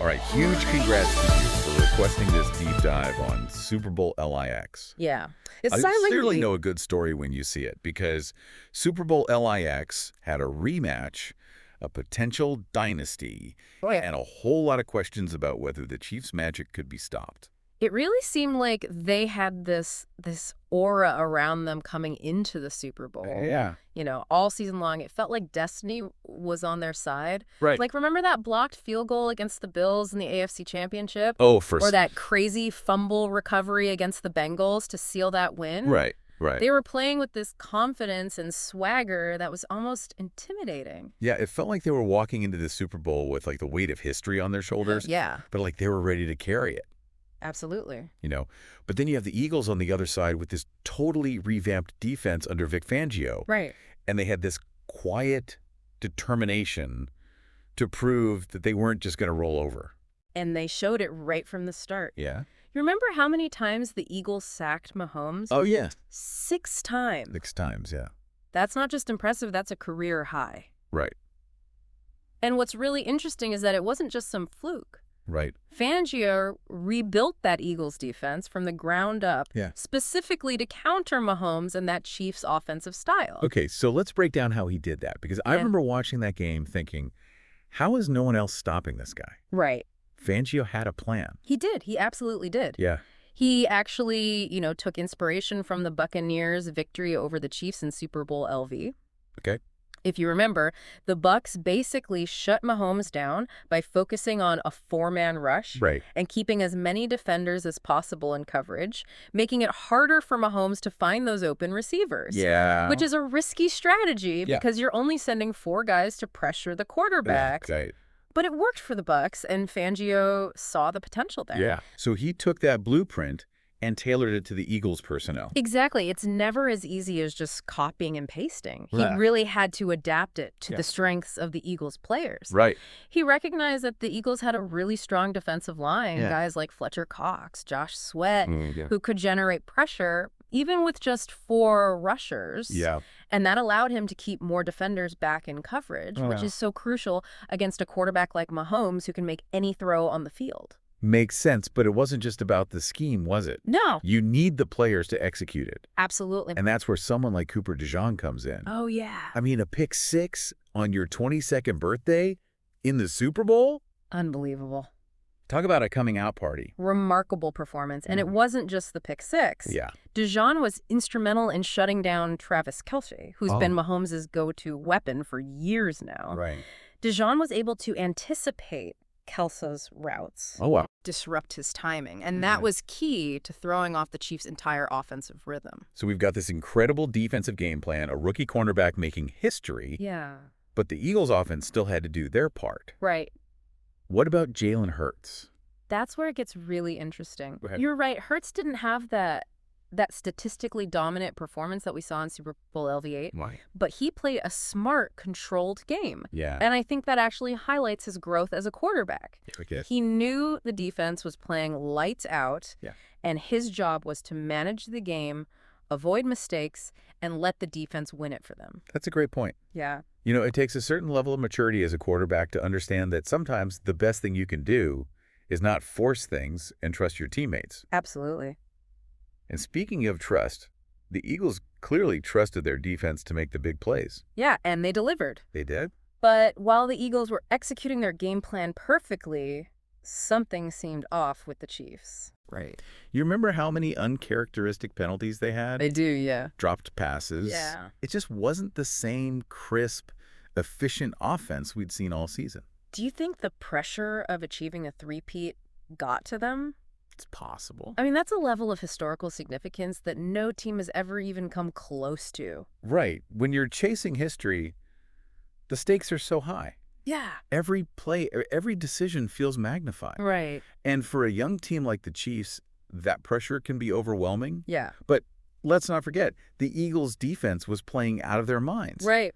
All right, huge congrats to you for requesting this deep dive on Super Bowl LIX. Yeah. It's You'll clearly silently know a good story when you see it, because Super Bowl LIX had a rematch, a potential dynasty, and a whole lot of questions about whether the Chiefs' magic could be stopped. It really seemed like they had this aura around them coming into the Super Bowl. Yeah. You know, all season long. It felt like destiny was on their side. Right. Like, remember that blocked field goal against the Bills in the AFC Championship? Oh, Or that crazy fumble recovery against the Bengals to seal that win? Right. They were playing with this confidence and swagger that was almost intimidating. Yeah, it felt like they were walking into the Super Bowl with, like, the weight of history on their shoulders. Yeah. But, like, they were ready to carry it. Absolutely. You know, but then you have the Eagles on the other side with this totally revamped defense under Vic Fangio. Right. And they had this quiet determination to prove that they weren't just going to roll over. And they showed it right from the start. Yeah. You remember how many times the Eagles sacked Mahomes? Oh, yeah. 6 times. 6 times, yeah. That's not just impressive, that's a career high. Right. And what's really interesting is that it wasn't just some fluke. Right. Fangio rebuilt that Eagles defense from the ground up, specifically to counter Mahomes and that Chiefs offensive style. Okay, so let's break down how he did that, because I remember watching that game thinking, how is no one else stopping this guy? Right. Fangio had a plan. He did. He absolutely did. Yeah. He actually, took inspiration from the Buccaneers' victory over the Chiefs in Super Bowl LV. Okay. If you remember, the Bucs basically shut Mahomes down by focusing on a 4-man rush and keeping as many defenders as possible in coverage, making it harder for Mahomes to find those open receivers. Yeah. Which is a risky strategy because you're only sending 4 guys to pressure the quarterback. Right. But it worked for the Bucs, and Fangio saw the potential there. Yeah. So he took that blueprint and tailored it to the Eagles personnel. Exactly. It's never as easy as just copying and pasting. He really had to adapt it to the strengths of the Eagles players. Right. He recognized that the Eagles had a really strong defensive line, guys like Fletcher Cox, Josh Sweat, who could generate pressure even with just 4 rushers. Yeah. And that allowed him to keep more defenders back in coverage, which is so crucial against a quarterback like Mahomes who can make any throw on the field. Makes sense, but it wasn't just about the scheme, was it? No. You need the players to execute it. Absolutely. And that's where someone like Cooper DeJean comes in. Oh, yeah. I mean, a pick 6 on your 22nd birthday in the Super Bowl? Unbelievable. Talk about a coming out party. Remarkable performance. And it wasn't just the pick 6. Yeah. DeJean was instrumental in shutting down Travis Kelce, who's been Mahomes' go-to weapon for years now. Right. DeJean was able to anticipate Kelce's routes. Oh, wow. Disrupt his timing. And that was key to throwing off the Chiefs' entire offensive rhythm. So we've got this incredible defensive game plan, a rookie cornerback making history. Yeah. But the Eagles offense still had to do their part. Right. What about Jalen Hurts? That's where it gets really interesting. Go ahead. You're right. Hurts didn't have that statistically dominant performance that we saw in Super Bowl LV8. Why? But he played a smart, controlled game. Yeah. And I think that actually highlights his growth as a quarterback. Okay. He knew the defense was playing lights out, and his job was to manage the game, avoid mistakes, and let the defense win it for them. That's a great point. Yeah. You know, it takes a certain level of maturity as a quarterback to understand that sometimes the best thing you can do is not force things and trust your teammates. Absolutely. And speaking of trust, the Eagles clearly trusted their defense to make the big plays. Yeah, and they delivered. They did? But while the Eagles were executing their game plan perfectly, something seemed off with the Chiefs. Right. You remember how many uncharacteristic penalties they had? I do, yeah. Dropped passes. Yeah. It just wasn't the same crisp, efficient offense we'd seen all season. Do you think the pressure of achieving a three-peat got to them? It's possible. I mean, that's a level of historical significance that no team has ever even come close to. Right. When you're chasing history, the stakes are so high. Yeah. Every play, every decision feels magnified. Right. And for a young team like the Chiefs, that pressure can be overwhelming. Yeah. But let's not forget, the Eagles' defense was playing out of their minds. Right.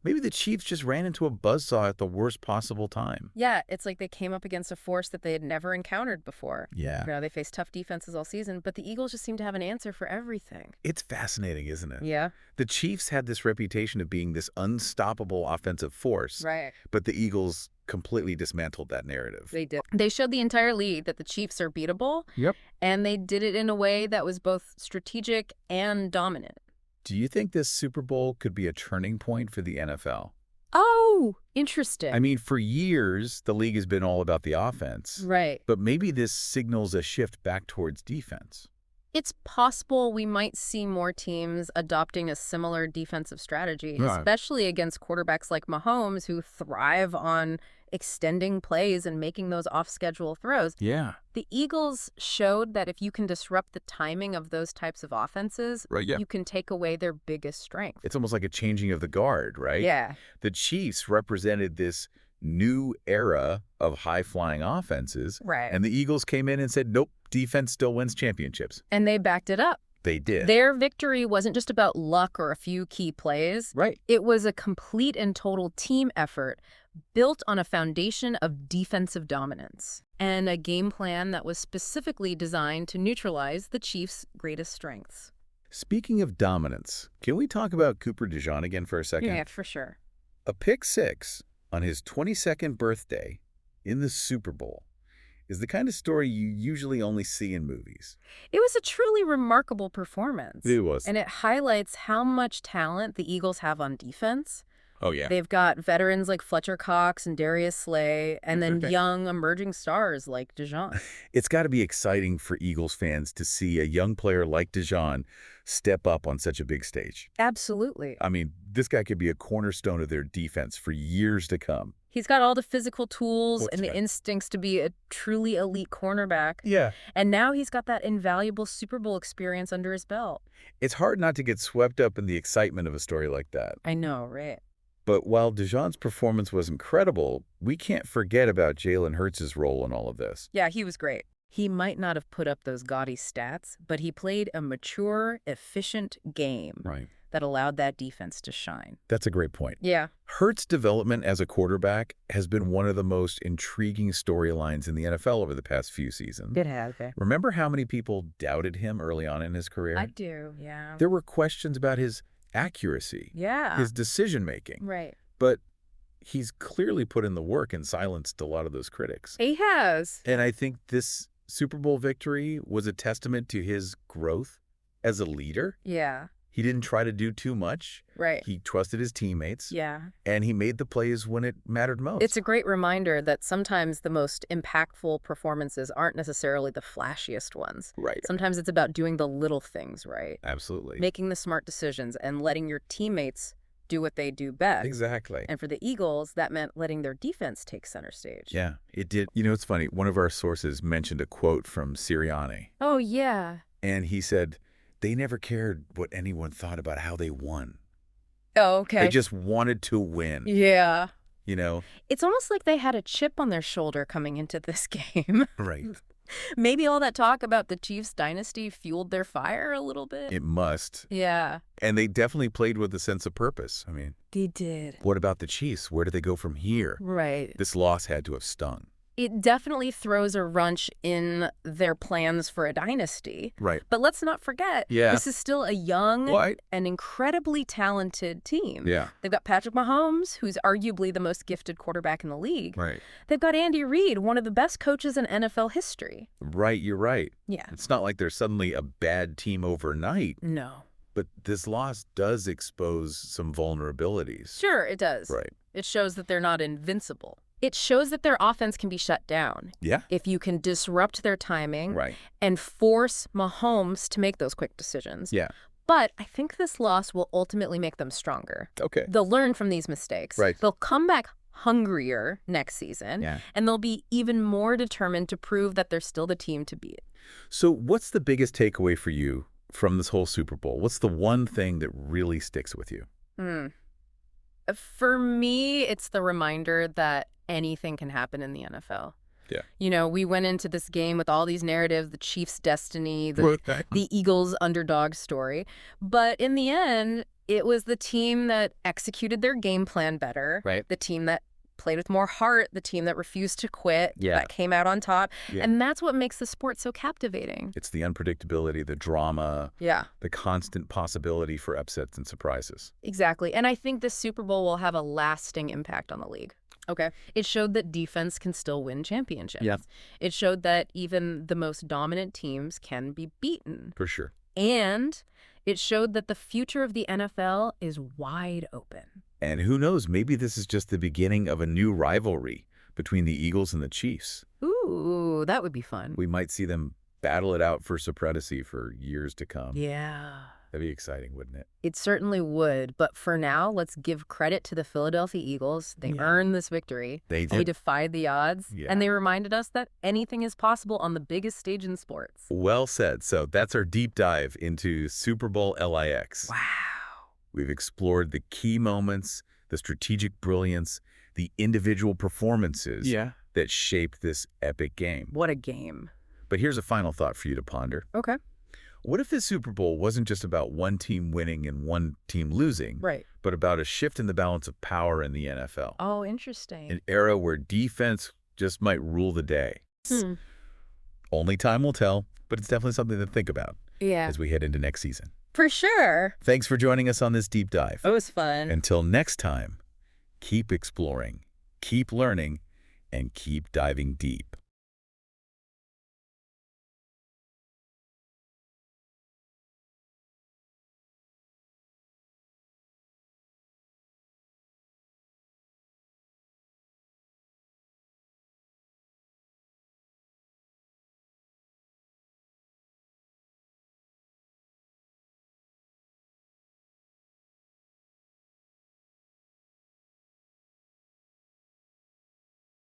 Maybe the Chiefs just ran into a buzzsaw at the worst possible time. Yeah, it's like they came up against a force that they had never encountered before. Yeah. They faced tough defenses all season, but the Eagles just seem to have an answer for everything. It's fascinating, isn't it? Yeah. The Chiefs had this reputation of being this unstoppable offensive force. Right. But the Eagles completely dismantled that narrative. They did. They showed the entire league that the Chiefs are beatable. Yep. And they did it in a way that was both strategic and dominant. Do you think this Super Bowl could be a turning point for the NFL? Oh, interesting. I mean, for years, the league has been all about the offense. Right. But maybe this signals a shift back towards defense. It's possible we might see more teams adopting a similar defensive strategy, especially against quarterbacks like Mahomes, who thrive on extending plays and making those off-schedule throws. Yeah. The Eagles showed that if you can disrupt the timing of those types of offenses, you can take away their biggest strength. It's almost like a changing of the guard, right? Yeah. The Chiefs represented this new era of high-flying offenses. Right. And the Eagles came in and said, nope, defense still wins championships. And they backed it up. They did. Their victory wasn't just about luck or a few key plays. Right. It was a complete and total team effort built on a foundation of defensive dominance and a game plan that was specifically designed to neutralize the Chiefs' greatest strengths. Speaking of dominance, can we talk about Cooper DeJean again for a second? Yeah, for sure. A pick six on his 22nd birthday in the Super Bowl is the kind of story you usually only see in movies. It was a truly remarkable performance. It was. And it highlights how much talent the Eagles have on defense. Oh, yeah. They've got veterans like Fletcher Cox and Darius Slay, and then young emerging stars like DeJean. It's got to be exciting for Eagles fans to see a young player like DeJean step up on such a big stage. Absolutely. I mean, this guy could be a cornerstone of their defense for years to come. He's got all the physical tools and the instincts to be a truly elite cornerback. Yeah. And now he's got that invaluable Super Bowl experience under his belt. It's hard not to get swept up in the excitement of a story like that. I know, right? But while DeJean's performance was incredible, we can't forget about Jalen Hurts' role in all of this. Yeah, he was great. He might not have put up those gaudy stats, but he played a mature, efficient game that allowed that defense to shine. That's a great point. Yeah. Hurts' development as a quarterback has been one of the most intriguing storylines in the NFL over the past few seasons. It has, okay. Remember how many people doubted him early on in his career? I do, yeah. There were questions about his accuracy, his decision-making. Right. But he's clearly put in the work and silenced a lot of those critics. He has. And I think this Super Bowl victory was a testament to his growth as a leader. Yeah. He didn't try to do too much. Right. He trusted his teammates. Yeah. And he made the plays when it mattered most. It's a great reminder that sometimes the most impactful performances aren't necessarily the flashiest ones. Right. Sometimes it's about doing the little things right. Absolutely. Making the smart decisions and letting your teammates do what they do best. Exactly. And for the Eagles, that meant letting their defense take center stage. Yeah, it did. You know, it's funny. One of our sources mentioned a quote from Sirianni. Oh, yeah. And he said, they never cared what anyone thought about how they won. Oh, okay. They just wanted to win. Yeah. You know? It's almost like they had a chip on their shoulder coming into this game. Right. Maybe all that talk about the Chiefs dynasty fueled their fire a little bit. It must. Yeah. And they definitely played with a sense of purpose. I mean, they did. What about the Chiefs? Where do they go from here? Right. This loss had to have stung. It definitely throws a wrench in their plans for a dynasty. Right. But let's not forget, this is still a young and incredibly talented team. Yeah. They've got Patrick Mahomes, who's arguably the most gifted quarterback in the league. Right. They've got Andy Reid, one of the best coaches in NFL history. Right, you're right. Yeah. It's not like they're suddenly a bad team overnight. No. But this loss does expose some vulnerabilities. Sure, it does. Right. It shows that they're not invincible. It shows that their offense can be shut down. Yeah. If you can disrupt their timing Right. and force Mahomes to make those quick decisions. Yeah. But I think this loss will ultimately make them stronger. Okay. They'll learn from these mistakes. Right. They'll come back hungrier next season. Yeah. And they'll be even more determined to prove that they're still the team to beat. So what's the biggest takeaway for you from this whole Super Bowl? What's the one thing that really sticks with you? For me, it's the reminder that anything can happen in the NFL. Yeah. You know, we went into this game with all these narratives, the Chiefs' destiny, the Eagles' underdog story. But in the end, It was the team that executed their game plan better, Right. the team that played with more heart, the team that refused to quit, that came out on top. Yeah. And that's what makes the sport so captivating. It's the unpredictability, the drama, Yeah, the constant possibility for upsets and surprises. exactly. And I think this Super Bowl will have a lasting impact on the league. Okay. It showed that defense can still win championships. Yeah. It showed that even the most dominant teams can be beaten. For sure. And it showed that the future of the NFL is wide open. And who knows, maybe this is just the beginning of a new rivalry between the Eagles and the Chiefs. Ooh, that would be fun. We might see them battle it out for supremacy for years to come. Yeah. That'd be exciting, wouldn't it? It certainly would. But for now, let's give credit to the Philadelphia Eagles. They earned this victory. They They did. defied the odds. Yeah. And they reminded us that anything is possible on the biggest stage in sports. Well said. So that's our deep dive into Super Bowl LIX. Wow. We've explored the key moments, the strategic brilliance, the individual performances that shaped this epic game. What a game. But here's a final thought for you to ponder. Okay. What if this Super Bowl wasn't just about one team winning and one team losing, Right. but about a shift in the balance of power in the NFL? Oh, interesting. An era where defense just might rule the day. Hmm. Only time will tell, but it's definitely something to think about Yeah. as we head into next season. For sure. Thanks for joining us on this deep dive. It was fun. Until next time, keep exploring, keep learning, and keep diving deep.